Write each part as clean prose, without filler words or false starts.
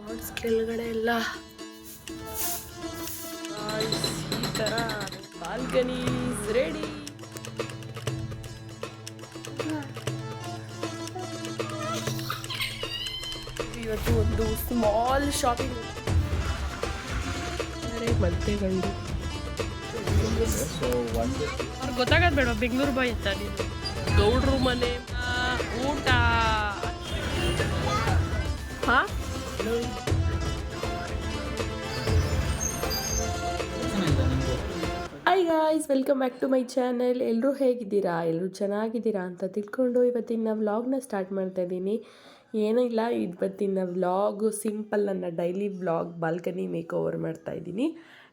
Pats ಕೆಳಗಡೆ ಎಲ್ಲ ಈ ಥರ ಬಾಲ್ಕನೀಸ್ ರೆಡಿ. ಇವತ್ತು ಒಂದು ಸ್ಮಾಲ್ ಶಾಪಿಂಗ್. ಮತ್ತೆ ಗಂಡು ಅವ್ರಿಗೆ ಗೊತ್ತಾಗದ್ ಬೇಡ, ಬೆಂಗಳೂರು ಬಾಯ್ ಅಂತ ನೀನು. ಗೌಡ್ರು ಮನೆ ಊಟ. ಹಾಂ, hi guys, welcome back to my channel. ಎಲ್ಲರೂ ಹೇಗಿದ್ದೀರಾ? ಎಲ್ಲರೂ ಚೆನ್ನಾಗಿದ್ದೀರಾ ಅಂತ ತಿಳ್ಕೊಂಡು ಇವತ್ತಿನ ವ್ಲಾಗ್ನ ಸ್ಟಾರ್ಟ್ ಮಾಡ್ತಾ ಇದ್ದೀನಿ. ಏನಿಲ್ಲ, ಇವತ್ತಿನ ವ್ಲಾಗು ಸಿಂಪಲ್, ನನ್ನ daily vlog balcony make over ಮಾಡ್ತಾಯಿದ್ದೀನಿ.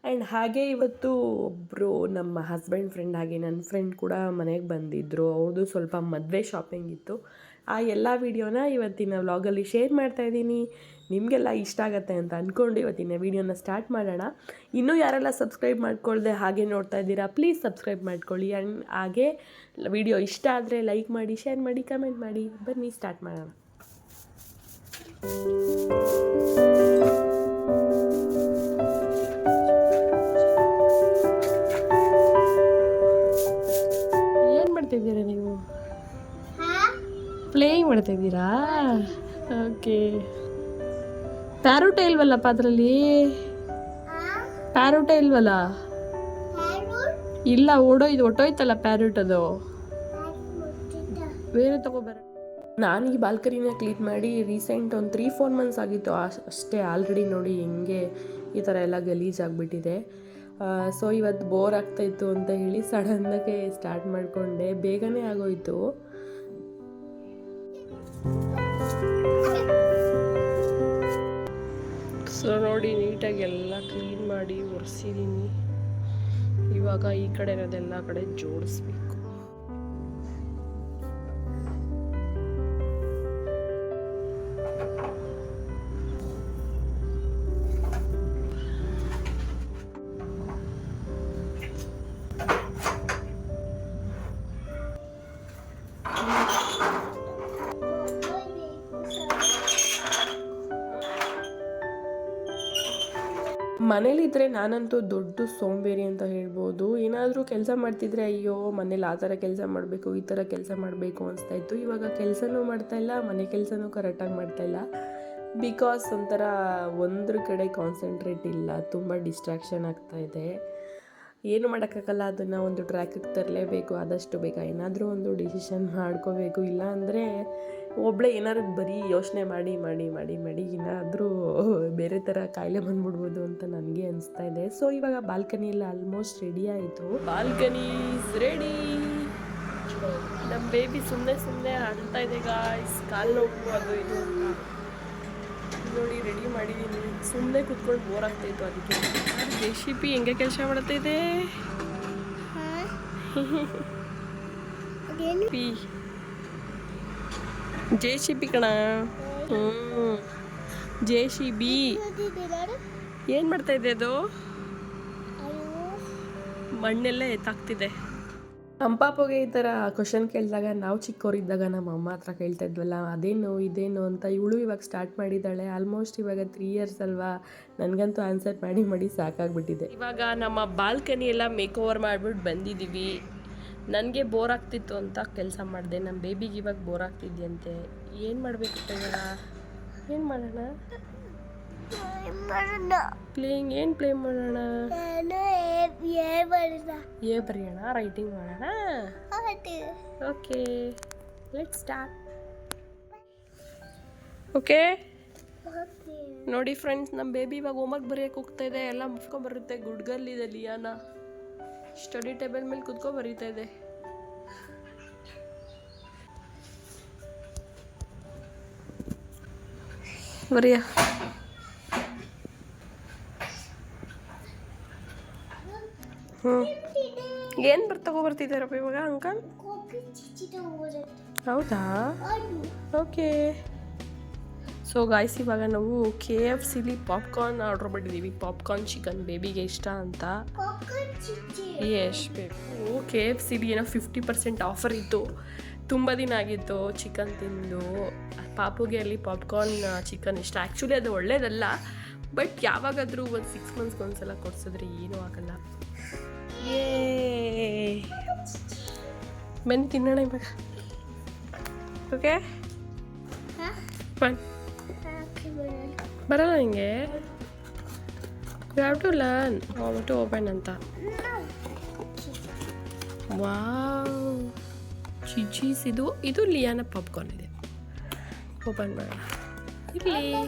ಆ್ಯಂಡ್ ಹಾಗೆ ಇವತ್ತು ಒಬ್ಬರು ನಮ್ಮ ಹಸ್ಬೆಂಡ್ ಫ್ರೆಂಡ್, ಹಾಗೆ ನನ್ನ ಫ್ರೆಂಡ್ ಕೂಡ ಮನೆಗೆ ಬಂದಿದ್ದರು. ಅವ್ರದ್ದು ಸ್ವಲ್ಪ ಮದುವೆ ಶಾಪಿಂಗ್ ಇತ್ತು. ಆ ಎಲ್ಲ ವೀಡಿಯೋನ ಇವತ್ತಿನ ವ್ಲಾಗಲ್ಲಿ ಶೇರ್ ಮಾಡ್ತಾಯಿದ್ದೀನಿ. ನಿಮಗೆಲ್ಲ ಇಷ್ಟ ಆಗುತ್ತೆ ಅಂತ ಅಂದ್ಕೊಂಡು ಇವತ್ತಿನ ವೀಡಿಯೋನ ಸ್ಟಾರ್ಟ್ ಮಾಡೋಣ. ಇನ್ನೂ ಯಾರೆಲ್ಲ ಸಬ್ಸ್ಕ್ರೈಬ್ ಮಾಡ್ಕೊಳ್ದೆ ಹಾಗೆ ನೋಡ್ತಾ ಇದ್ದೀರಾ, ಪ್ಲೀಸ್ ಸಬ್ಸ್ಕ್ರೈಬ್ ಮಾಡ್ಕೊಳ್ಳಿ. ಆ್ಯಂಡ್ ಹಾಗೆ ವಿಡಿಯೋ ಇಷ್ಟ ಆದರೆ ಲೈಕ್ ಮಾಡಿ, ಶೇರ್ ಮಾಡಿ, ಕಮೆಂಟ್ ಮಾಡಿ. ಬನ್ನಿ ಸ್ಟಾರ್ಟ್ ಮಾಡೋಣ. ಏನು ಮಾಡ್ತಿದ್ದೀರಾ ನೀವು? ಪ್ಲೇಯಿಂಗ್ ಮಾಡ್ತಾಯಿದ್ದೀರಾ? ಓಕೆ. ಪ್ಯಾರೋಟ ಇಲ್ವಲ್ಲಪ್ಪ ಅದರಲ್ಲಿ? ಪ್ಯಾರೋಟ ಇಲ್ವಲ್ಲ? ಇಲ್ಲ, ಒಟ್ಟೋಯ್ತಲ್ಲ ಪ್ಯಾರೋಟ್. ಅದು ಬೇರೆ ತಗೋಬರ. ನಾನು ಈ ಬಾಲ್ಕನಿನ ಕ್ಲೀನ್ ಮಾಡಿ ರೀಸೆಂಟ್ ಒಂದು 3-4 ಮಂತ್ಸ್ ಆಗಿತ್ತು ಅಷ್ಟೇ. ಆಲ್ರೆಡಿ ನೋಡಿ ಹೆಂಗೆ ಈ ಥರ ಎಲ್ಲ ಗಲೀಜಾಗಿಬಿಟ್ಟಿದೆ. ಸೊ ಇವತ್ತು ಬೋರ್ ಆಗ್ತಾಯಿತ್ತು ಅಂತ ಹೇಳಿ ಸಡನ್ನಾಗೆ ಸ್ಟಾರ್ಟ್ ಮಾಡಿಕೊಂಡೆ. ಬೇಗನೆ ಆಗೋಯಿತು. ಸೊ ನೋಡಿ, ನೀಟಾಗಿ ಎಲ್ಲ ಕ್ಲೀನ್ ಮಾಡಿ ಒರೆಸಿದ್ದೀನಿ. ಇವಾಗ ಈ ಕಡೆ ಇರೋದೆಲ್ಲ ಕಡೆ ಜೋಡಿಸ್ಬೇಕು. ಮನೇಲಿದ್ದರೆ ನಾನಂತೂ ದೊಡ್ಡ ಸೋಂಬೇರಿ ಅಂತ ಹೇಳ್ಬೋದು. ಏನಾದರೂ ಕೆಲಸ ಮಾಡ್ತಿದ್ರೆ ಅಯ್ಯೋ ಮನೇಲಿ ಆ ಥರ ಕೆಲಸ ಮಾಡಬೇಕು, ಈ ಥರ ಕೆಲಸ ಮಾಡಬೇಕು ಅನಿಸ್ತಾಯಿತ್ತು. ಇವಾಗ ಕೆಲಸನೂ ಮಾಡ್ತಾಯಿಲ್ಲ, ಮನೆ ಕೆಲಸನೂ ಕರೆಕ್ಟಾಗಿ ಮಾಡ್ತಾಯಿಲ್ಲ. ಬಿಕಾಸ್ ಒಂಥರ ಒಂದ್ರ ಕಡೆ ಕಾನ್ಸಂಟ್ರೇಟ್ ಇಲ್ಲ, ತುಂಬ ಡಿಸ್ಟ್ರಾಕ್ಷನ್ ಆಗ್ತಾಯಿದೆ. ಏನು ಮಾಡೋಕ್ಕಾಗಲ್ಲ, ಅದನ್ನು ಒಂದು ಟ್ರ್ಯಾಕಿಗೆ ತರಲೇಬೇಕು. ಆದಷ್ಟು ಬೇಗ ಏನಾದರೂ ಒಂದು ಡಿಸಿಷನ್ ಮಾಡ್ಕೋಬೇಕು. ಇಲ್ಲ ಅಂದರೆ ಒಬ್ಬಳೇ ಏನಾದ್ರು ಬರೀ ಯೋಚನೆ ಮಾಡಿ ಮಾಡಿ ಮಾಡಿ ಮಾಡಿ ಏನಾದರೂ ಬೇರೆ ಥರ ಕಾಯಿಲೆ ಬಂದ್ಬಿಡ್ಬೋದು ಅಂತ ನನಗೆ ಅನಿಸ್ತಾ ಇದೆ. ಸೊ ಇವಾಗ ಬಾಲ್ಕನಿ ಎಲ್ಲ ಆಲ್ಮೋಸ್ಟ್ ರೆಡಿ ಆಯಿತು. ಬಾಲ್ಕನೀಸ್ ರೆಡಿ. ನಮ್ಮ ಬೇಬಿ ಸುಮ್ಮನೆ ಆಡ್ತಾ ಇದೆ ಗಾಯ್ಸ್. ಕಾಲು ನೋವು ಅದು ಇದು ಅಂತ ನೋಡಿ ರೆಡಿ ಮಾಡಿದ್ದೀನಿ. ಸುಮ್ಮನೆ ಕುತ್ಕೊಂಡು ಬೋರ್ ಆಗ್ತಾಯಿತ್ತು, ಅದಕ್ಕೆ. JCB ಹೆಂಗೆ ಕೆಲಸ ಮಾಡ್ತಾ ಇದೆ? JCB ಕಣ. JCB ಏನು ಮಾಡ್ತಾ ಇದೆ? ಅದು ಮಣ್ಣೆಲ್ಲ ಎತ್ತಾಗ್ತಿದೆ. ನಮ್ಮ ಪಾಪಗೆ ಈ ಥರ ಕ್ವಶನ್ ಕೇಳಿದಾಗ ನಾವು ಚಿಕ್ಕವರಿದ್ದಾಗ ನಮ್ಮ ಅಮ್ಮ ಹತ್ರ ಕೇಳ್ತಾ ಇದ್ವಲ್ಲ, ಅದೇನು ಇದೇನು ಅಂತ. ಇವಳು ಇವಾಗ ಸ್ಟಾರ್ಟ್ ಮಾಡಿದ್ದಾಳೆ. ಆಲ್ಮೋಸ್ಟ್ ಇವಾಗ 3 years ಅಲ್ವಾ. ನನಗಂತೂ ಆನ್ಸರ್ ಮಾಡಿ ಮಾಡಿ ಸಾಕಾಗ್ಬಿಟ್ಟಿದೆ. ಇವಾಗ ನಮ್ಮ ಬಾಲ್ಕನಿ ಎಲ್ಲ ಮೇಕ್ ಓವರ್ ಮಾಡಿಬಿಟ್ಟು ಬಂದಿದ್ದೀವಿ. ನನಗೆ ಬೋರ್ ಆಗ್ತಿತ್ತು ಅಂತ ಕೆಲಸ ಮಾಡಿದೆ. ನಮ್ಮ ಬೇಬಿಗೆ ಇವಾಗ ಬೋರ್ ಆಗ್ತಿದ್ಯಂತೆ. ಏನು ಮಾಡಬೇಕು ಇವಾಗ? ಏನು ಮಾಡೋಣ? ಪ್ಲೇಯಿಂಗ್. ಏನು ಪ್ಲೇ ಮಾಡೋಣ? ಎ ಬರೆಯೋಣ, ರೈಟಿಂಗ್ ಮಾಡೋಣ. Okay, let's start. ಓಕೆ ನೋಡಿ ಫ್ರೆಂಡ್ಸ್, ನಮ್ಮ ಬೇಬಿ ಇವಾಗ ಹೋಮ್ವರ್ಕ್ ಬರೆಯೋಕೆ ಹೋಗ್ತಾ ಇದೆ. ಎಲ್ಲ ಮುಗ್ಸ್ಕೊಂಬರುತ್ತೆ. ಗುಡ್ ಗರ್ಲ್ ಇದೆ ಲಿಯಾನ. ಸ್ಟಡಿ ಟೇಬಲ್ ಮೇಲೆ ಕುತ್ಕೊಂಡು ಬರೀತಾ ಇದೆ. ಬರೆಯ. ಏನು ತಗೊಬರ್ತಿದ್ದಾರಪ್ಪ ಇವಾಗ ಅಂಕಲ್? ಹೌದಾ? ಓಕೆ. ಸೊ ಗಾಯ್ಸ್, ಇವಾಗ ನಾವು KFCಲಿ ಪಾಪ್ಕಾರ್ನ್ ಆರ್ಡ್ರ್ ಮಾಡಿದ್ದೀವಿ. ಪಾಪ್ಕಾರ್ನ್ ಚಿಕನ್ ಬೇಬಿಗೆ ಇಷ್ಟ ಅಂತ. ಎಸ್ ಬೇಕು. KFCಲಿ ಏನೋ 50% ಆಫರ್ ಇತ್ತು. ತುಂಬ ದಿನ ಆಗಿತ್ತು ಚಿಕನ್ ತಿಂದು. ಪಾಪುಗೆ ಅಲ್ಲಿ ಪಾಪ್ಕಾರ್ನ್ ಚಿಕನ್ ಇಷ್ಟ. ಆ್ಯಕ್ಚುಲಿ ಅದು ಒಳ್ಳೇದಲ್ಲ, ಬಟ್ ಯಾವಾಗಾದರೂ ಒಂದು 6 ಮಂತ್ಸ್ಗೆ ಒಂದ್ಸಲ ಕೊಡಿಸಿದ್ರೆ ಏನೂ ಆಗಲ್ಲ. ಬನ್ನಿ ತಿನ್ನೋಣ ಇವಾಗ. ಓಕೆ ಬರಲ್ಲ ನಿಂಗೆ? You have to learn how to open ಅಂತ. Wow, cheese. ಇದು ಲಿಯಾನ ಪಾಪ್ಕಾರ್ನ್ ಇದೆ. ಓಪನ್ ಮಾಡೋಣ. ಇಲ್ಲಿ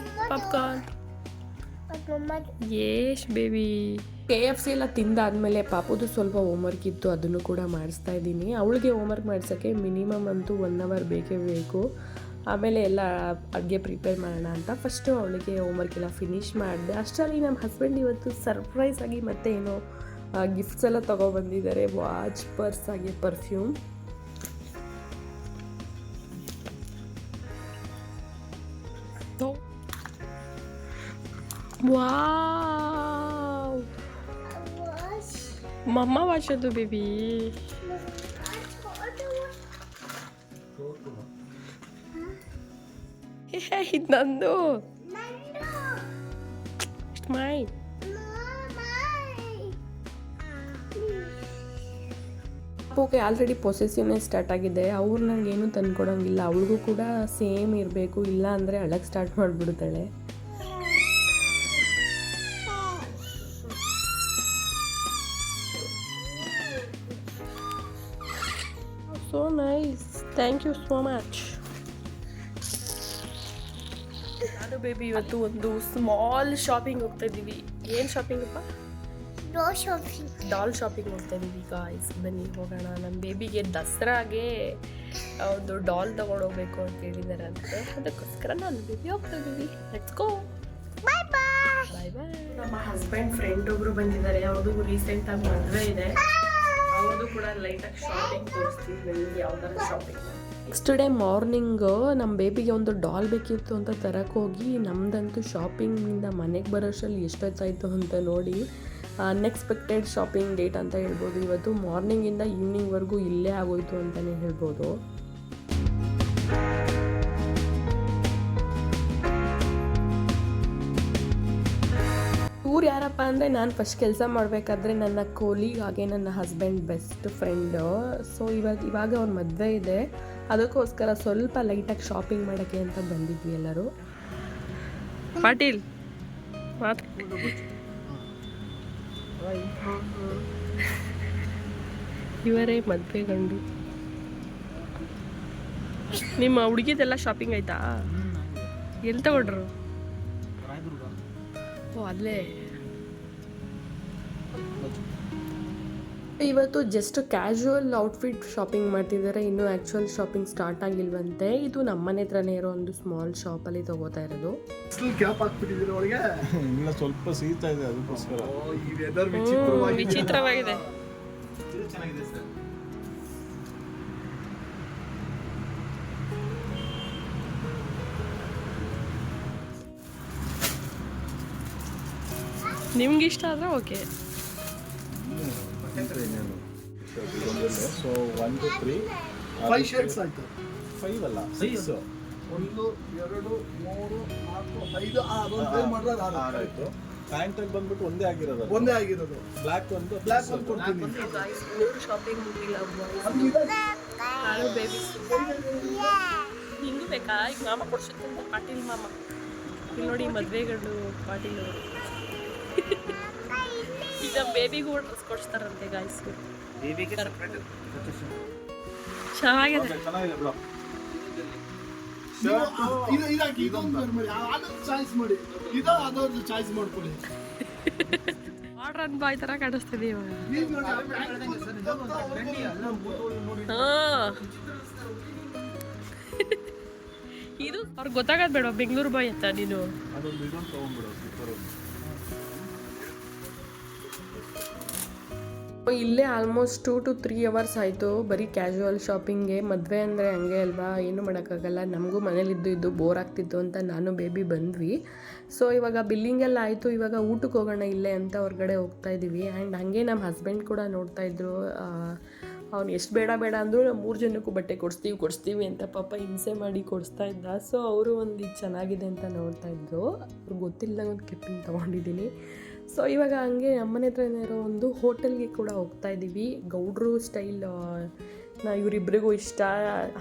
ಪಾಪ್ಕಾರ್ನ್. ಯೇಶ್ ಬೇಬಿ. KFC ಎಲ್ಲ ತಿಂದಾದ್ಮೇಲೆ ಪಾಪುದು ಸ್ವಲ್ಪ ಹೋಮ್ವರ್ಕ್ ಇತ್ತು, ಅದನ್ನು ಕೂಡ ಮಾಡಿಸ್ತಾ ಇದ್ದೀನಿ. ಅವಳಿಗೆ ಹೋಮ್ವರ್ಕ್ ಮಾಡ್ಸೋಕ್ಕೆ ಮಿನಿಮಮ್ ಅಂತೂ 1 ಅವರ್ ಬೇಕೇ ಬೇಕು. ಆಮೇಲೆ ಎಲ್ಲ ಅಡುಗೆ ಪ್ರಿಪೇರ್ ಮಾಡೋಣ ಅಂತ ಫಸ್ಟು ಅವಳಿಗೆ ಹೋಮ್ವರ್ಕ್ ಎಲ್ಲ ಫಿನಿಷ್ ಮಾಡಿದೆ. ಅಷ್ಟರಲ್ಲಿ ನಮ್ಮ ಹಸ್ಬೆಂಡ್ ಇವತ್ತು ಸರ್ಪ್ರೈಸ್ ಆಗಿ ಮತ್ತೆ ಏನೋ ಗಿಫ್ಟ್ಸ್ ಎಲ್ಲ ತೊಗೊಬಂದಿದ್ದಾರೆ. ವಾಚ್, ಪರ್ಸ್ ಹಾಗೆ ಪರ್ಫ್ಯೂಮ್. ವಾವ್, ಮಮ್ಮ ವಾಚ್ ಅದು ಬೇಬಿ. ಇದು ನಂದು. ಮೈ ಪಾಪುಗೆ ಆಲ್ರೆಡಿ ಪೊಸೆಸಿವ್ನೆಸ್ ಸ್ಟಾರ್ಟ್ ಆಗಿದೆ. ಅವ್ರು ನನಗೇನು ತಂದ್ಕೊಡೋಂಗಿಲ್ಲ. ಅವಳಿಗೂ ಕೂಡ ಸೇಮ್ ಇರಬೇಕು, ಇಲ್ಲ ಅಂದರೆ ಅಳಕ್ಕೆ ಸ್ಟಾರ್ಟ್ ಮಾಡಿಬಿಡ್ತಾಳೆ. So nice. Thank you so much. ನಾನು ಬೇಬಿ ಇವತ್ತು ಒಂದು ಸ್ಮಾಲ್ ಶಾಪಿಂಗ್ ಹೋಗ್ತಾ ಇದ್ದೀವಿ. ಏನು ಶಾಪಿಂಗ್ ಅಪ್ಪ? ಡಾಲ್ ಶಾಪಿಂಗ್ ಹೋಗ್ತಾ ಇದ್ದೀವಿ ಗಾಯ್ಸ್. ಬನ್ನಿ ಹೋಗೋಣ. ನಮ್ಮ ಬೇಬಿಗೆ ದಸರಾಗೆ ಒಂದು ಡಾಲ್ ತಗೊಂಡೋಗ್ಬೇಕು ಅಂತ ಹೇಳಿದ್ದಾರೆ ಅಂತೆ. ಅದಕ್ಕೋಸ್ಕರ ನಾನು ಬೇಬಿ ಹೋಗ್ತಾ ಇದ್ದೀವಿ. Let's go. Bye bye. ನಮ್ಮ ಹಸ್ಬೆಂಡ್ ಫ್ರೆಂಡ್ ಒಬ್ರು ಬಂದಿದ್ದಾರೆ. ಅವ್ರದ್ದು ರೀಸೆಂಟಾಗಿ ಮದುವೆ ಇದೆ. ಅವ್ರದ್ದು ಕೂಡ ಲೈಟಾಗಿ ಶಾಪಿಂಗ್ ತೋರಿಸ್ತೀವಿ. ಯಾವ್ದಾರ ಶಾಪಿಂಗ್. ನೆಕ್ಸ್ಟ್ ಡೇ ಮಾರ್ನಿಂಗು ನಮ್ಮ ಬೇಬಿಗೆ ಒಂದು ಡಾಲ್ ಬೇಕಿತ್ತು ಅಂತ ತರಕ್ಕೆ ಹೋಗಿ, ನಮ್ಮದಂತೂ ಶಾಪಿಂಗಿಂದ ಮನೆಗೆ ಬರೋಷ್ಟರಲ್ಲಿ ಎಷ್ಟೊತ್ತಾಯಿತು ಅಂತ ನೋಡಿ. ಅನ್ಎಕ್ಸ್ಪೆಕ್ಟೆಡ್ ಶಾಪಿಂಗ್ ಡೇಟ್ ಅಂತ ಹೇಳ್ಬೋದು. ಇವತ್ತು ಮಾರ್ನಿಂಗಿಂದ ಈವ್ನಿಂಗ್ವರೆಗೂ ಇಲ್ಲೇ ಆಗೋಯ್ತು ಅಂತಲೇ ಹೇಳ್ಬೋದು. ಇವ್ರು ಯಾರಪ್ಪ ಅಂದರೆ, ನಾನು ಫಸ್ಟ್ ಕೆಲಸ ಮಾಡಬೇಕಾದ್ರೆ ನನ್ನ ಕೋಲೀಗ್ ಹಾಗೆ ನನ್ನ ಹಸ್ಬೆಂಡ್ ಬೆಸ್ಟ್ ಫ್ರೆಂಡು. ಸೊ ಇವಾಗ ಅವ್ರ ಮದುವೆ ಇದೆ, ಅದಕ್ಕೋಸ್ಕರ ಸ್ವಲ್ಪ ಲೈಟಾಗಿ ಶಾಪಿಂಗ್ ಮಾಡೋಕ್ಕೆ ಅಂತ ಬಂದಿದ್ವಿ ಎಲ್ಲರೂ. ಪಾಟೀಲ್ ಇವರೇ ಮದುವೆ ಗಂಡು. ನಿಮ್ಮ ಹುಡುಗಿದೆಲ್ಲ ಶಾಪಿಂಗ್ ಆಯ್ತಾ? ಎಲ್ಲಿ ತಗೊಂಡ್ರು? ಓ ಅಲ್ಲೇ. ಇವತ್ತು ಜಸ್ಟ್ ಕ್ಯಾಶುವಲ್ ಔಟ್ಫಿಟ್ ಶಾಪಿಂಗ್ ಮಾಡ್ತಿದ್ದಾರೆ. ಇನ್ನೂ ಆ್ಯಕ್ಚುಯಲ್ ಶಾಪಿಂಗ್ ಸ್ಟಾರ್ಟ್ ಆಗಿಲ್ವಂತೆ. ಇದು ನಮ್ಮನೆ ಹತ್ರನೇ ಇರೋ ಒಂದು ಸ್ಮಾಲ್ ಶಾಪಲ್ಲಿ ತಗೋತಾ ಇರೋದು. ಸ್ವಲ್ಪ ಸೀತಾ ಇದೆ, ಅದಕ್ಕೋಸ್ಕರ ವಿಚಿತ್ರವಾಗಿದೆ. ನಿಮ್ಗೆ ಇಷ್ಟ ಆದರೆ ಓಕೆ. ಸೊ 1 to 3 5 ಶರ್ಟ್ಸ್ ಆಯ್ತು. 5 ಅಲ್ಲ 6. 1 2 3 4 5 ಅದೊಂದು ಪೇ ಮಾಡಿದ್ರೆ 6 ಆಯ್ತು. ಪ್ಯಾಂಟ್ ಅಲ್ಲಿ ಬಂದ್ಬಿಟ್ಟು ಒಂದೇ ಆಗಿರೋದು. ಬ್ಲ್ಯಾಕ್ ಒಂದು ಕೊಡ್ತೀನಿ. ಶಾಪಿಂಗ್ ಮುಗಿಲ್ಲ. ನಾನು ಬೇಬಿ ಹಿಂಗೂ ಬೇಕಾ? ಈಗ ಮಾಮ ಕೊಡ್ಸುತ್ತಂತ ಪಾಟೀಲ್ ಮಾಮ. ಇಲ್ಲಿ ನೋಡಿ ಮದುವೆಗಳು ಪಾಟೀಲ್ ಅವರು. ಈಗ ಬೇಬಿಗೂ ಡ್ರೆಸ್ ಕೊಡ್ಸ್ತಾರಂತೆ ಗಾಯ್ಸ್. ಚೆನ್ನಾಗಿದೆ. ಮಾಡ್ರನ್ ಬಾಯ್ ತರ ಕಾಣಿಸ್ತಿದೆ ಇವಾಗ. ಇದು ಅವ್ರಿಗೆ ಗೊತ್ತಾಗದ್ ಬೇಡ, ಬೆಂಗಳೂರು ಬಾಯ್ ಅಂತ ನೀನು. ಇಲ್ಲೇ ಆಲ್ಮೋಸ್ಟ್ 2 to 3 hours ಆಯಿತು ಬರೀ ಕ್ಯಾಶುವಲ್ ಶಾಪಿಂಗ್ಗೆ. ಮದುವೆ ಅಂದರೆ ಹಂಗೆ ಅಲ್ವಾ, ಏನು ಮಾಡೋಕ್ಕಾಗಲ್ಲ. ನಮಗೂ ಮನೇಲಿದ್ದು ಬೋರ್ ಆಗ್ತಿತ್ತು ಅಂತ ನಾನು ಬೇಬಿ ಬಂದ್ವಿ. ಸೊ ಇವಾಗ ಬಿಲ್ಲಿಂಗೆಲ್ಲ ಆಯಿತು. ಇವಾಗ ಊಟಕ್ಕೆ ಹೋಗೋಣ ಇಲ್ಲೇ ಅಂತ ಹೊರಗಡೆ ಹೋಗ್ತಾ ಇದ್ದೀವಿ. ಆ್ಯಂಡ್ ಹಾಗೆ ನಮ್ಮ ಹಸ್ಬೆಂಡ್ ಕೂಡ ನೋಡ್ತಾಯಿದ್ರು ಅವ್ನು ಎಷ್ಟು ಬೇಡ ಬೇಡ ಅಂದರೂ ನಾವು 3 ಜನಕ್ಕೂ ಬಟ್ಟೆ ಕೊಡಿಸ್ತೀವಿ ಅಂತ ಪಾಪ ಹಿಂಸೆ ಮಾಡಿ ಕೊಡಿಸ್ತಾ ಇದ್ದ. ಸೊ ಅವರು ಒಂದು ಇದು ಚೆನ್ನಾಗಿದೆ ಅಂತ ನೋಡ್ತಾ ಇದ್ರು. ಅವ್ರಿಗೆ ಗೊತ್ತಿಲ್ಲದಂಗೆ ಒಂದು ಕ್ಲಿಪ್ಪಿಂಗ್ ತೊಗೊಂಡಿದ್ದೀನಿ. ಸೊ ಇವಾಗ ಹಂಗೆ ನಮ್ಮನೆ ಹತ್ರನೇ ಇರೋ ಒಂದು ಹೋಟೆಲ್ಗೆ ಕೂಡ ಹೋಗ್ತಾ ಇದ್ದೀವಿ. ಗೌಡ್ರು ಸ್ಟೈಲ್ ಇವರಿಬ್ಬರಿಗೂ ಇಷ್ಟ.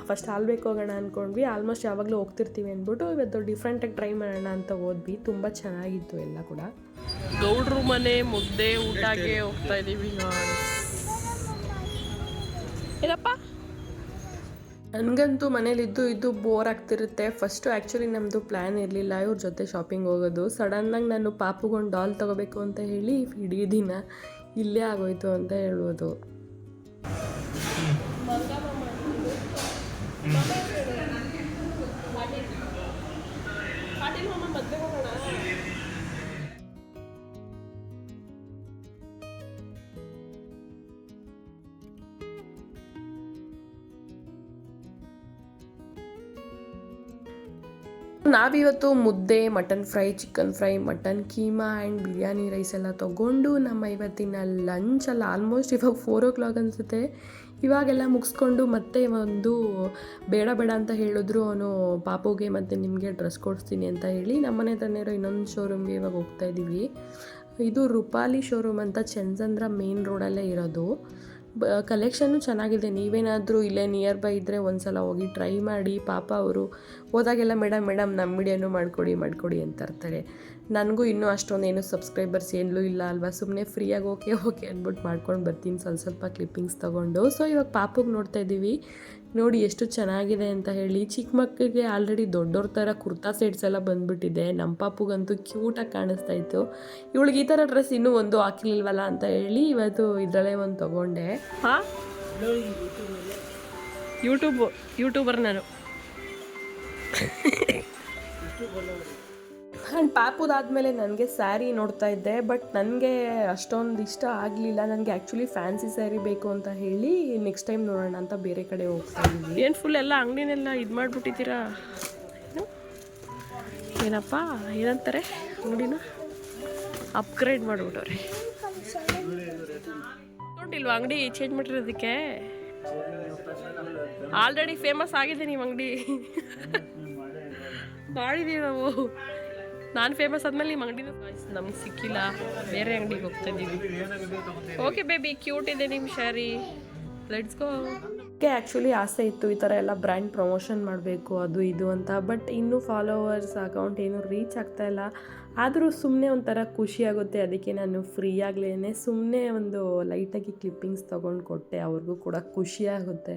ಫಸ್ಟ್ ಹಾಲ್ಬೇಕು ಹೋಗೋಣ ಅಂದ್ಕೊಂಡ್ವಿ. ಆಲ್ಮೋಸ್ಟ್ ಯಾವಾಗಲೂ ಹೋಗ್ತಿರ್ತೀವಿ ಅಂದ್ಬಿಟ್ಟು ಇವತ್ತು ಡಿಫ್ರೆಂಟಾಗಿ ಟ್ರೈ ಮಾಡೋಣ ಅಂತ ಹೋದ್ವಿ. ತುಂಬ ಚೆನ್ನಾಗಿತ್ತು ಎಲ್ಲ ಕೂಡ. ಗೌಡ್ರು ಮನೆ ಮುದ್ದೆ ಊಟಕ್ಕೆ ಹೋಗ್ತಾ ಇದ್ದೀವಿ. ಏನಪ್ಪ, ನನಗಂತೂ ಮನೇಲಿದ್ದು ಇದು ಬೋರ್ ಆಗ್ತಿರುತ್ತೆ. ಫಸ್ಟು ಆ್ಯಕ್ಚುಲಿ ನಮ್ಮದು ಪ್ಲ್ಯಾನ್ ಇರಲಿಲ್ಲ ಇವ್ರ ಜೊತೆ ಶಾಪಿಂಗ್ ಹೋಗೋದು. ಸಡನ್ನಾಗಿ ನಾನು ಪಾಪುಗೊಂದು ಡಾಲ್ ತೊಗೋಬೇಕು ಅಂತ ಹೇಳಿ ಇಡೀ ದಿನ ಇಲ್ಲೇ ಆಗೋಯ್ತು ಅಂತ ಹೇಳ್ಬೋದು. ನಾವಿವತ್ತು ಮುದ್ದೆ, mutton fry, chicken fry, mutton keema and biryani rice ಎಲ್ಲ ತೊಗೊಂಡು ನಮ್ಮ ಇವತ್ತಿನ ಲಂಚೆಲ್ಲ ಆಲ್ಮೋಸ್ಟ್ ಇವಾಗ 4 o'clock ಅನಿಸುತ್ತೆ. ಇವಾಗೆಲ್ಲ ಮುಗಿಸ್ಕೊಂಡು ಮತ್ತೆ ಒಂದು ಬೇಡ ಅಂತ ಹೇಳಿದ್ರು ಅವನು ಪಾಪುಗೆ ಮತ್ತು ನಿಮಗೆ ಡ್ರೆಸ್ ಕೊಡಿಸ್ತೀನಿ ಅಂತ ಹೇಳಿ ನಮ್ಮನೆ ಹತ್ರನೇ ಇರೋ ಇನ್ನೊಂದು ಶೋರೂಮ್ಗೆ ಇವಾಗ ಹೋಗ್ತಾ ಇದ್ದೀವಿ. ಇದು ರೂಪಾಲಿ ಶೋರೂಮ್ ಅಂತ ಚೆನ್ನಸಂದ್ರ ಮೇನ್ ರೋಡಲ್ಲೇ ಇರೋದು. ಕಲೆಕ್ಷನ್ನು ಚೆನ್ನಾಗಿದೆ. ನೀವೇನಾದರೂ ಇಲ್ಲೇ ನಿಯರ್ ಬೈ ಇದ್ದರೆ ಒಂದು ಸಲ ಹೋಗಿ ಟ್ರೈ ಮಾಡಿ. ಪಾಪ ಅವರು ಹೋದಾಗೆಲ್ಲ ಮೇಡಮ್ ನಮ್ಮ ವಿಡಿಯೋನು ಮಾಡಿಕೊಡಿ ಅಂತ ಇರ್ತಾರೆ. ನನಗೂ ಇನ್ನೂ ಅಷ್ಟೊಂದೇನು ಸಬ್ಸ್ಕ್ರೈಬರ್ಸ್ ಎಲ್ಲೂ ಇಲ್ಲ ಅಲ್ವಾ, ಸುಮ್ಮನೆ ಫ್ರೀಯಾಗಿ ಓಕೆ ಅಂದ್ಬಿಟ್ಟು ಮಾಡ್ಕೊಂಡು ಬರ್ತೀನಿ ಸ್ವಲ್ಪ ಕ್ಲಿಪ್ಪಿಂಗ್ಸ್ ತೊಗೊಂಡು. ಸೊ ಇವಾಗ ಪಾಪುಗೆ ನೋಡ್ತಾ ಇದ್ದೀವಿ. ನೋಡಿ ಎಷ್ಟು ಚೆನ್ನಾಗಿದೆ ಅಂತ ಹೇಳಿ. ಚಿಕ್ಕ ಮಕ್ಕಳಿಗೆ ಆಲ್ರೆಡಿ ದೊಡ್ಡವ್ರ ಥರ ಕುರ್ತಾ ಸೆಟ್ಸ್ ಎಲ್ಲ ಬಂದುಬಿಟ್ಟಿದೆ. ನಮ್ಮ ಪಾಪುಗಂತೂ ಕ್ಯೂಟಾಗಿ ಕಾಣಿಸ್ತಾ ಇತ್ತು. ಇವಳಿಗೆ ಈ ಥರ ಡ್ರೆಸ್ ಇನ್ನೂ ಒಂದು ಹಾಕಿಲ್ವಲ್ಲ ಅಂತ ಹೇಳಿ ಇವತ್ತು ಇದರಲ್ಲೇ ಒಂದು ತೊಗೊಂಡೆ. ಹಾಂ, ಯೂಟ್ಯೂಬರ್ ನಾನು. ಆ್ಯಂಡ್ ಪಾಪುದಾದಮೇಲೆ ನನಗೆ ಸ್ಯಾರಿ ನೋಡ್ತಾ ಇದ್ದೆ. ಬಟ್ ನನಗೆ ಅಷ್ಟೊಂದು ಇಷ್ಟ ಆಗಲಿಲ್ಲ. ನನಗೆ ಆ್ಯಕ್ಚುಲಿ ಫ್ಯಾನ್ಸಿ ಸ್ಯಾರಿ ಬೇಕು ಅಂತ ಹೇಳಿ ನೆಕ್ಸ್ಟ್ ಟೈಮ್ ನೋಡೋಣ ಅಂತ ಬೇರೆ ಕಡೆ ಹೋಗ್ತಾ ಇದ್ದೀವಿ. ಏನು ಫುಲ್ ಎಲ್ಲ ಅಂಗಡಿನೆಲ್ಲ ಇದು ಮಾಡಿಬಿಟ್ಟಿದ್ದೀರಾ? ಏನಪ್ಪ ಏನಂತಾರೆ ಅಂಗಡಿನ ಅಪ್ಗ್ರೇಡ್ ಮಾಡಿಬಿಟ್ಟವ್ರೆ. ನೋಡಿಲ್ವಾ ಅಂಗಡಿ ಚೇಂಜ್ ಮಾಡಿರೋದಕ್ಕೆ? ಆಲ್ರೆಡಿ ಫೇಮಸ್ ಆಗಿದೆ ನಿಮ್ಮ ಅಂಗಡಿ. ಮಾಡಿದ್ದೀವಿ ನಾವು. ನಾನು ಫೇಮಸ್ ಆದಮೇಲೆ ನಿಮ್ಮ ಅಂಗಡಿನೂ ನಮ್ಗೆ ಸಿಕ್ಕಿಲ್ಲ, ಬೇರೆ ಅಂಗಡಿಗೆ ಹೋಗ್ತಾ ಇದ್ದೀವಿ. ಓಕೆ ಬೇಬಿ, ಕ್ಯೂಟ್ ಇದೆ ನಿಮ್ಮ ಸ್ಯಾರಿ, ಲೆಟ್ಸ್ ಗೋ. ಆ್ಯಕ್ಚುಲಿ ಆಸೆ ಇತ್ತು ಈ ಥರ ಎಲ್ಲ ಬ್ರ್ಯಾಂಡ್ ಪ್ರಮೋಷನ್ ಮಾಡಬೇಕು ಅದು ಇದು ಅಂತ. ಬಟ್ ಇನ್ನೂ ಫಾಲೋವರ್ಸ್ ಅಕೌಂಟ್ ಏನೂ ರೀಚ್ ಆಗ್ತಾ ಇಲ್ಲ. ಆದರೂ ಸುಮ್ಮನೆ ಒಂಥರ ಖುಷಿ ಆಗುತ್ತೆ. ಅದಕ್ಕೆ ನಾನು ಫ್ರೀ ಆಗಲೇ ಸುಮ್ಮನೆ ಒಂದು ಲೈಟಾಗಿ ಕ್ಲಿಪ್ಪಿಂಗ್ಸ್ ತೊಗೊಂಡು ಕೊಟ್ಟೆ. ಅವ್ರಿಗೂ ಕೂಡ ಖುಷಿ ಆಗುತ್ತೆ.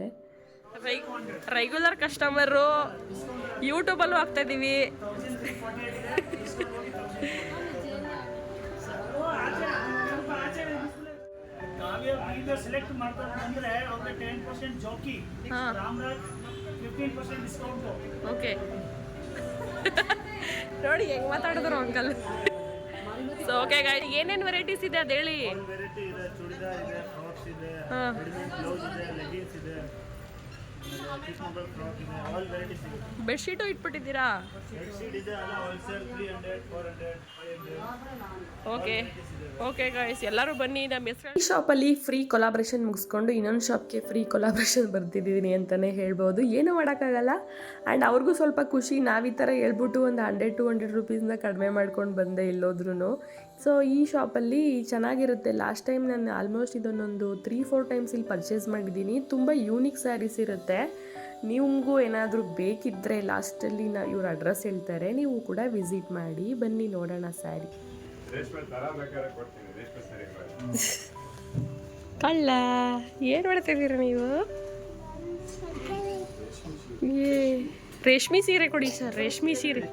ರೆಗ್ಯುಲರ್ ಕಸ್ಟಮರು ಯೂಟ್ಯೂಬಲ್ಲೂ ಹಾಕ್ತಾ ಇದ್ದೀವಿ. ಸೆಲೆಕ್ಟ್ ಮಾಡ್ತಾರೆ ಅವ್ರಿಗೆ 10% ಜಾಕಿ, ರಾಮರಾಜ್ 15% ಡಿಸ್ಕೌಂಟ್. ಓಕೆ, ನೋಡಿ ಹೆಂಗ್ ಮಾತಾಡಿದ್ರು ಅಂಕಲ್. ಸೊ ಓಕೆ ಗಾಯ್ಸ್, ಏನೇನು ವೆರೈಟೀಸ್ ಇದೆ ಅದು ಹೇಳಿ. ವೆರೈಟಿ ಇದೆ, ಚೂಡಿದಾರ್ ಇದೆ, ಫ್ರಾಕ್ಸ್ ಇದೆ, ರೆಡಿಮೇಡ್ ಬ್ಲೌಸ್ ಇದೆ, ಲೆಗಿನ್ಸ್ ಇದೆ, ಚಿಕ್ಕ ಮಕ್ಕಳ ಫ್ರಾಕ್ ಇದೆ, ಆಲ್ ವೆರೈಟೀಸ್ ಇದೆ. ಬೆಡ್ಶೀಟು ಇಟ್ಬಿಟ್ಟಿದ್ದೀರಾ? ಬೆಡ್ಶೀಟ್ ಇದೆ, ಅಲ್ಲ ಹೋಲ್ಸೇಲ್ 300, 400, 500. ಓಕೆ ಗಾಯ್ಸ್, ಎಲ್ಲರೂ ಬನ್ನಿ. ನಮ್ಮ ಹೆಸರು ಈ ಶಾಪಲ್ಲಿ ಫ್ರೀ ಕೊಲಾಬ್ರೇಷನ್ ಮುಗಿಸ್ಕೊಂಡು ಇನ್ನೊಂದು ಶಾಪ್ಗೆ ಫ್ರೀ ಕೊಲಾಬ್ರೇಷನ್ ಬರ್ತಿದ್ದೀನಿ ಅಂತಲೇ ಹೇಳ್ಬೋದು. ಏನೂ ಮಾಡೋಕ್ಕಾಗಲ್ಲ. ಆ್ಯಂಡ್ ಅವ್ರಿಗೂ ಸ್ವಲ್ಪ ಖುಷಿ. ನಾವು ಈ ಥರ ಹೇಳ್ಬಿಟ್ಟು ಒಂದು 100-200 ರುಪೀಸ್ನ ಕಡಿಮೆ ಮಾಡ್ಕೊಂಡು ಬಂದೆ ಇಲ್ಲೋದ್ರೂ. ಸೊ ಈ ಶಾಪಲ್ಲಿ ಚೆನ್ನಾಗಿರುತ್ತೆ. ಲಾಸ್ಟ್ ಟೈಮ್ ನಾನು ಆಲ್ಮೋಸ್ಟ್ ಇದನ್ನೊಂದು 3-4 ಟೈಮ್ಸ್ ಇಲ್ಲಿ ಪರ್ಚೇಸ್ ಮಾಡಿದ್ದೀನಿ. ತುಂಬ ಯೂನಿಕ್ ಸ್ಯಾರೀಸ್ ಇರುತ್ತೆ. ನಿಮಗೂ ಏನಾದರೂ ಬೇಕಿದ್ದರೆ ಲಾಸ್ಟಲ್ಲಿ ಇವ್ರ ಅಡ್ರೆಸ್ ಹೇಳ್ತಾರೆ, ನೀವು ಕೂಡ ವಿಸಿಟ್ ಮಾಡಿ ಬನ್ನಿ, ನೋಡೋಣ ಸ್ಯಾರಿ. ಕಳ್ಳ ಏನು ಮಾಡ್ತಿದ್ದೀರ ನೀವು? ರೇಷ್ಮೆ ಸೀರೆ ಕೊಡಿ ಸರ್, ರೇಷ್ಮೆ ಸೀರೆ.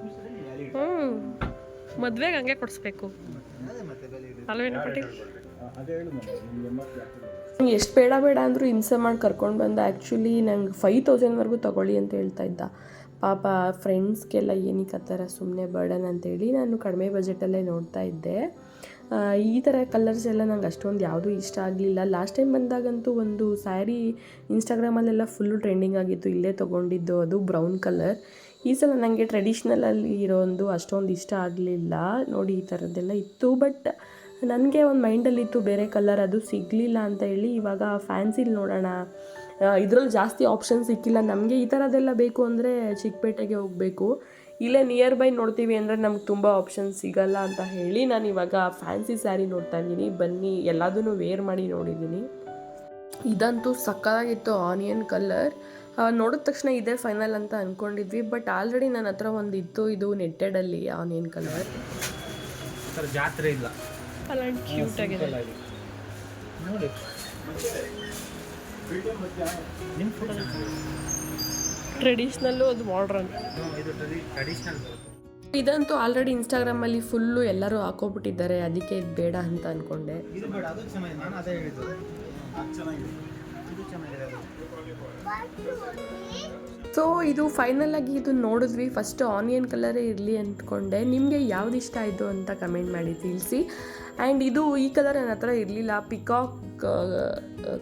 ಮದುವೆಗೆ ಹಂಗೆ ಕೊಡಿಸ್ಬೇಕು ಅಲ್ವೇನೋ ಪಟ್ಟಿ? ಎಷ್ಟು ಬೇಡ ಅಂದರೂ ಹಿಂಸೆ ಮಾಡಿ ಕರ್ಕೊಂಡು ಬಂದ. ಆ್ಯಕ್ಚುಲಿ ನಂಗೆ 5000ವರೆಗೂ ತೊಗೊಳ್ಳಿ ಅಂತ ಹೇಳ್ತಾ ಇದ್ದ. ಪಾಪ ಫ್ರೆಂಡ್ಸ್ಗೆಲ್ಲ ಏನಕ್ಕೆ ಆ ಥರ ಸುಮ್ಮನೆ ಬರ್ಡನ್ ಅಂತೇಳಿ ನಾನು ಕಡಿಮೆ ಬಜೆಟಲ್ಲೇ ನೋಡ್ತಾ ಇದ್ದೆ. ಈ ಥರ ಕಲರ್ಸ್ ಎಲ್ಲ ನಂಗೆ ಅಷ್ಟೊಂದು ಯಾವುದೂ ಇಷ್ಟ ಆಗಲಿಲ್ಲ. ಲಾಸ್ಟ್ ಟೈಮ್ ಬಂದಾಗಂತೂ ಒಂದು ಸ್ಯಾರಿ ಇನ್ಸ್ಟಾಗ್ರಾಮಲ್ಲೆಲ್ಲ ಫುಲ್ಲು ಟ್ರೆಂಡಿಂಗ್ ಆಗಿತ್ತು, ಇಲ್ಲೇ ತೊಗೊಂಡಿದ್ದು, ಅದು ಬ್ರೌನ್ ಕಲರ್. ಈ ಸಲ ನನಗೆ ಟ್ರೆಡಿಷ್ನಲಲ್ಲಿ ಇರೋ ಒಂದು ಅಷ್ಟೊಂದು ಇಷ್ಟ ಆಗಲಿಲ್ಲ. ನೋಡಿ ಈ ಥರದ್ದೆಲ್ಲ ಇತ್ತು. ಬಟ್ ನನಗೆ ಒಂದು ಮೈಂಡಲ್ಲಿತ್ತು ಬೇರೆ ಕಲರ್, ಅದು ಸಿಗಲಿಲ್ಲ ಅಂತ ಹೇಳಿ ಇವಾಗ ಫ್ಯಾನ್ಸಿಲಿ ನೋಡೋಣ. ಇದರಲ್ಲಿ ಜಾಸ್ತಿ ಆಪ್ಷನ್ ಸಿಕ್ಕಿಲ್ಲ ನಮಗೆ. ಈ ಥರದ್ದೆಲ್ಲ ಬೇಕು ಅಂದರೆ ಚಿಕ್ಕಪೇಟೆಗೆ ಹೋಗಬೇಕು. ಇಲ್ಲೇ ನಿಯರ್ ಬೈ ನೋಡ್ತೀವಿ ಅಂದರೆ ನಮ್ಗೆ ತುಂಬ ಆಪ್ಷನ್ ಸಿಗಲ್ಲ ಅಂತ ಹೇಳಿ ನಾನು ಇವಾಗ ಫ್ಯಾನ್ಸಿ ಸ್ಯಾರಿ ನೋಡ್ತಾ ಇದ್ದೀನಿ. ಬನ್ನಿ ಎಲ್ಲದನ್ನು ವೇರ್ ಮಾಡಿ ನೋಡಿದ್ದೀನಿ. ಇದಂತೂ ಸಕ್ಕತ್ತಾಗಿತ್ತು, ಆನಿಯನ್ ಕಲರ್. ನೋಡಿದ ತಕ್ಷಣ ಇದೇ ಫೈನಲ್ ಅಂತ ಅಂದ್ಕೊಂಡಿದ್ವಿ, ಬಟ್ ಆಲ್ರೆಡಿ ನನ್ನ ಹತ್ರ ಒಂದು ಇತ್ತು, ಇದು ನೆಟ್ಟೆಡಲ್ಲಿ ಆನಿಯನ್ ಕಲರ್. ಜಾತ್ರೆ ಇಲ್ಲ ಅಲ್ಲ, ಕ್ಯೂಟ್ ಆಗಿದೆ ನೋಡಿ. ನಿಮ್ಮ ಫೋಟೋ ಟ್ರೆಡಿಷ್ನಲ್ಲು, ಅದು ಮಾಡ್ರನ್. ಇದು ಟ್ರೆಡಿಷನಲ್. ಇದಂತೂ ಆಲ್ರೆಡಿ ಇನ್ಸ್ಟಾಗ್ರಾಮಲ್ಲಿ ಫುಲ್ಲು ಎಲ್ಲರೂ ಹಾಕೋಬಿಟ್ಟಿದ್ದಾರೆ, ಅದಕ್ಕೆ ಇದು ಬೇಡ ಅಂತ ಅಂದ್ಕೊಂಡೆ. ಇದು ಬೇಡ, ಅದು ಚೆನ್ನಾಗಿದೆ. ನಾನು ಅದೇ ಹೇಳಿದ್ದು, ಅದು ಚೆನ್ನಾಗಿದೆ, ಇದು ಚೆನ್ನಾಗಿದೆ. ಸೊ ಇದು ಫೈನಲ್ ಆಗಿ ಇದು ನೋಡಿದ್ವಿ. ಫಸ್ಟ್ ಆನಿಯನ್ ಕಲರೇ ಇರಲಿ ಅಂದ್ಕೊಂಡೆ. ನಿಮಗೆ ಯಾವ್ದು ಇಷ್ಟ ಆಯಿತು ಅಂತ ಕಮೆಂಟ್ ಮಾಡಿ ತಿಳಿಸಿ. ಆ್ಯಂಡ್ ಇದು ಈ ಕಲರ್ ನನ್ನ ಹತ್ರ ಇರಲಿಲ್ಲ, ಪಿಕಾಕ್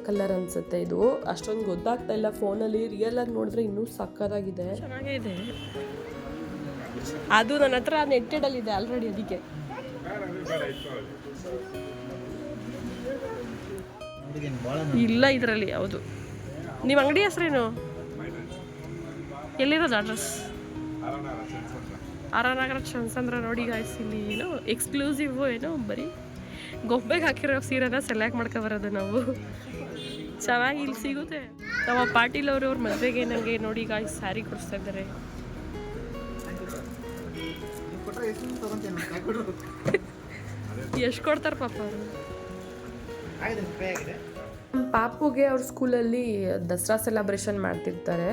ಕಲರ್ ಅನಿಸುತ್ತೆ. ಇದು ಅಷ್ಟೊಂದು ಗೊತ್ತಾಗ್ತಾ ಇಲ್ಲ ಫೋನಲ್ಲಿ, ರಿಯಲಾಗಿ ನೋಡಿದ್ರೆ ಇನ್ನೂ ಸಕ್ಕತ್ತಾಗಿದೆ, ಚೆನ್ನಾಗಿದೆ. ಅದು ನನ್ನ ಹತ್ರ ನೆಟ್ಟೆಡಲ್ಲಿದೆ ಆಲ್ರೆಡಿ, ಅದಕ್ಕೆ. ಇಲ್ಲ ಇದರಲ್ಲಿ ಯಾವುದು. ನಿಮ್ಮ ಅಂಗಡಿ ಹೆಸರೇನು? ಎಲ್ಲಿರೋದು ಅಡ್ರೆಸ್? ಆರನಗರ ಚಂದ್ರ. ನೋಡಿ ಗಾಯ್ಸ್, ಇಲ್ಲಿ ಏನೋ ಎಕ್ಸ್ಕ್ಲೂಸಿವ್ ಏನೋ ಬರೀ ಗೊಂಬೆಗೆ ಹಾಕಿರೋ ಸೀರೆನ ಸೆಲೆಕ್ಟ್ ಮಾಡ್ಕೊಬರೋದು ನಾವು. ಚೆನ್ನಾಗಿ ಇಲ್ಲಿ ಸಿಗುತ್ತೆ. ನಮ್ಮ ಪಾಟೀಲ್ ಅವ್ರ ಮದುವೆಗೆ ನನಗೆ ನೋಡಿ ಗಾಯ್ಸ್ ಸ್ಯಾರಿ ಕೊಡಿಸ್ತಾ ಇದ್ದಾರೆ. ಎಷ್ಟು ಕೊಡ್ತಾರೆ ಪಾಪ ಅವರು? ಪಾಪುಗೆ ಅವ್ರ ಸ್ಕೂಲಲ್ಲಿ ದಸರಾ ಸೆಲೆಬ್ರೇಷನ್ ಮಾಡ್ತಿರ್ತಾರೆ,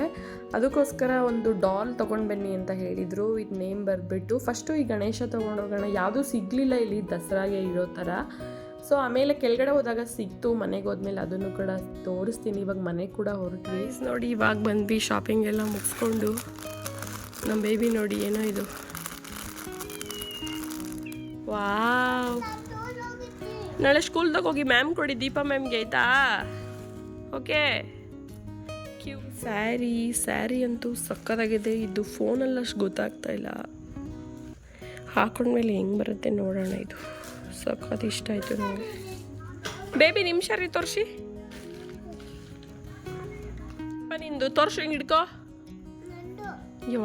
ಅದಕ್ಕೋಸ್ಕರ ಒಂದು ಡಾಲ್ ತೊಗೊಂಡು ಬನ್ನಿ ಅಂತ ಹೇಳಿದರು. ವಿತ್ ನೇಮ್ ಬರೆದ್ಬಿಟ್ಟು ಫಸ್ಟು ಈ ಗಣೇಶ ತೊಗೊಂಡೋಗೋಣ, ಯಾವುದೂ ಸಿಗಲಿಲ್ಲ ಇಲ್ಲಿ ದಸರಾಗೆ ಇರೋ ಥರ. ಸೊ ಆಮೇಲೆ ಕೆಳಗಡೆ ಹೋದಾಗ ಸಿಕ್ತು, ಮನೆಗೆ ಹೋದ್ಮೇಲೆ ಅದನ್ನು ಕೂಡ ತೋರಿಸ್ತೀನಿ. ಇವಾಗ ಮನೆಗೆ ಕೂಡ ಹೊರಟ್ವಿ. ನೋಡಿ ಇವಾಗ ಬಂದ್ವಿ, ಶಾಪಿಂಗ್ ಎಲ್ಲ ಮುಗಿಸ್ಕೊಂಡು. ನಮ್ಮ ಬೇಬಿ ನೋಡಿ ಏನೋ ಇದು, ವಾವ್. ನಾಳೆ ಸ್ಕೂಲ್ದಾಗ ಹೋಗಿ ಮ್ಯಾಮ್ ಕೊಡಿ, ದೀಪಾ ಮ್ಯಾಮ್ಗೆ, ಆಯ್ತಾ? ಓಕೆ. ಕ್ಯೂ ಸ್ಯಾರಿ ಅಂತೂ ಸಕ್ಕತ್ತಾಗಿದೆ. ಇದು ಫೋನಲ್ಲಿ ಅಷ್ಟು ಗೊತ್ತಾಗ್ತಾ ಇಲ್ಲ, ಹಾಕೊಂಡ್ಮೇಲೆ ಹೆಂಗೆ ಬರುತ್ತೆ ನೋಡೋಣ. ಇದು ಸಕ್ಕತ್ ಇಷ್ಟ ಆಯಿತು ನನಗೆ. ಬೇಬಿ ನಿಮಿಷ ರೀ, ತೋರಿಸಿ ನಿಂದು, ತೋರಿಸಿ ಹಿಂಗೆ ಹಿಡ್ಕೋ.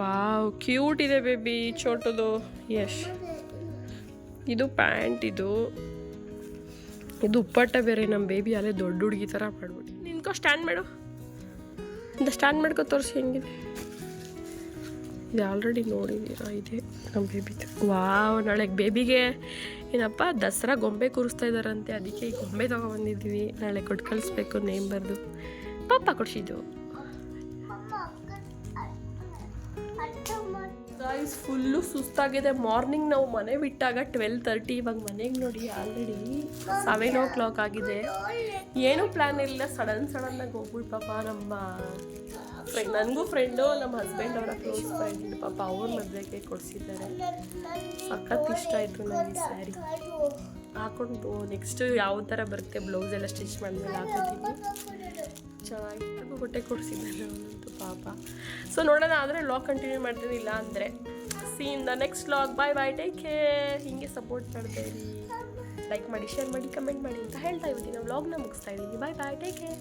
ವಾವ್, ಕ್ಯೂಟ್ ಇದೆ ಬೇಬಿ, ಚೋಟದು. ಯಶ್, ಇದು ಪ್ಯಾಂಟ್, ಇದು ಉಪ್ಪಟ್ಟ ಬೇರೆ. ನಮ್ಮ ಬೇಬಿ ಅಲ್ಲೇ ದೊಡ್ಡ ಹುಡುಗಿ ಥರ ಮಾಡ್ಬಿಟ್ಟು. ನಿನ್ಕೋ, ಸ್ಟ್ಯಾಂಡ್ ಮಾಡು, ಇಂದ ಸ್ಟ್ಯಾಂಡ್ ಮಾಡ್ಕೊ, ತೋರಿಸಿ ಹೆಂಗಿದೆ. ಇದು ಆಲ್ರೆಡಿ ನೋಡಿದ್ದೀರಾ, ಇದೆ ನಮ್ಮ ಬೇಬಿದು. ವಾವ್, ನಾಳೆ ಬೇಬಿಗೆ ಏನಪ್ಪ ದಸರಾ ಗೊಂಬೆ ಕೂರಿಸ್ತಾ ಇದ್ದಾರಂತೆ, ಅದಕ್ಕೆ ಈ ಗೊಂಬೆ ತೊಗೊಬಂದಿದ್ವಿ. ನಾಳೆ ಕೊಟ್ಟು ಕಳಿಸ್ಬೇಕು, ನೇಮ್ ಬರೆದು. ಪಾಪ ಕೊಡಿಸಿದ್ದು. ಗೈಸ್, ಫುಲ್ಲು ಸುಸ್ತಾಗಿದೆ. ಮಾರ್ನಿಂಗ್ ನಾವು ಮನೆ ಬಿಟ್ಟಾಗ 12:30, ಇವಾಗ ಮನೆಗೆ ನೋಡಿ ಆಲ್ರೆಡಿ 7 ಆಗಿದೆ. ಏನೂ ಪ್ಲ್ಯಾನ್ ಇರಲಿಲ್ಲ, ಸಡನ್ನಾಗಿ ಹೋಗ್ಬಿಟ್ಟು ಪಾಪ ನಮ್ಮ ನನಗೂ ಫ್ರೆಂಡು, ನಮ್ಮ ಹಸ್ಬೆಂಡ್ ಅವರ ಕ್ಲೋಸ್ ಫ್ರೆಂಡ್ ಪಾಪ ಅವ್ರ ಮದುವೆಗೆ ಕೊಡಿಸಿದ್ದಾರೆ. ಸಖತ್ ಇಷ್ಟ ಆಯಿತು ನನಗೆ ಸ್ಯಾರಿ. ಹಾಕೊಂಡು ನೆಕ್ಸ್ಟ್ ಯಾವ ಥರ ಬರುತ್ತೆ ಬ್ಲೌಸ್ ಎಲ್ಲ ಸ್ಟಿಚ್ ಮಾಡಿದ್ಮೇಲೆ ಹಾಕೋತೀವಿ. ಚೆನ್ನಾಗಿ ಹೊಟ್ಟೆ ಕೊಡಿಸಿದ್ದಾರೆ ಅವನಂತೂ ಪಾಪ. ಸೊ ನೋಡೋಣ, ಆದರೆ ವ್ಲಾಗ್ ಕಂಟಿನ್ಯೂ ಮಾಡ್ತೀನಿ, ಇಲ್ಲ ಅಂದರೆ see in the next vlog. Bye, take care. ಹೀಗೆ ಸಪೋರ್ಟ್ ಮಾಡ್ತಾ ಇರಿ, ಲೈಕ್ ಮಾಡಿ, ಶೇರ್ ಮಾಡಿ, ಕಮೆಂಟ್ ಮಾಡಿ ಅಂತ ಹೇಳ್ತಾ ಇದ್ದೀನಿ. ನಾವು ವ್ಲಾಗ್ನ ಮುಗಿಸ್ತಾ ಇದ್ದೀನಿ. ಬಾಯ್, ಟೇಕ್ ಕೇರ್.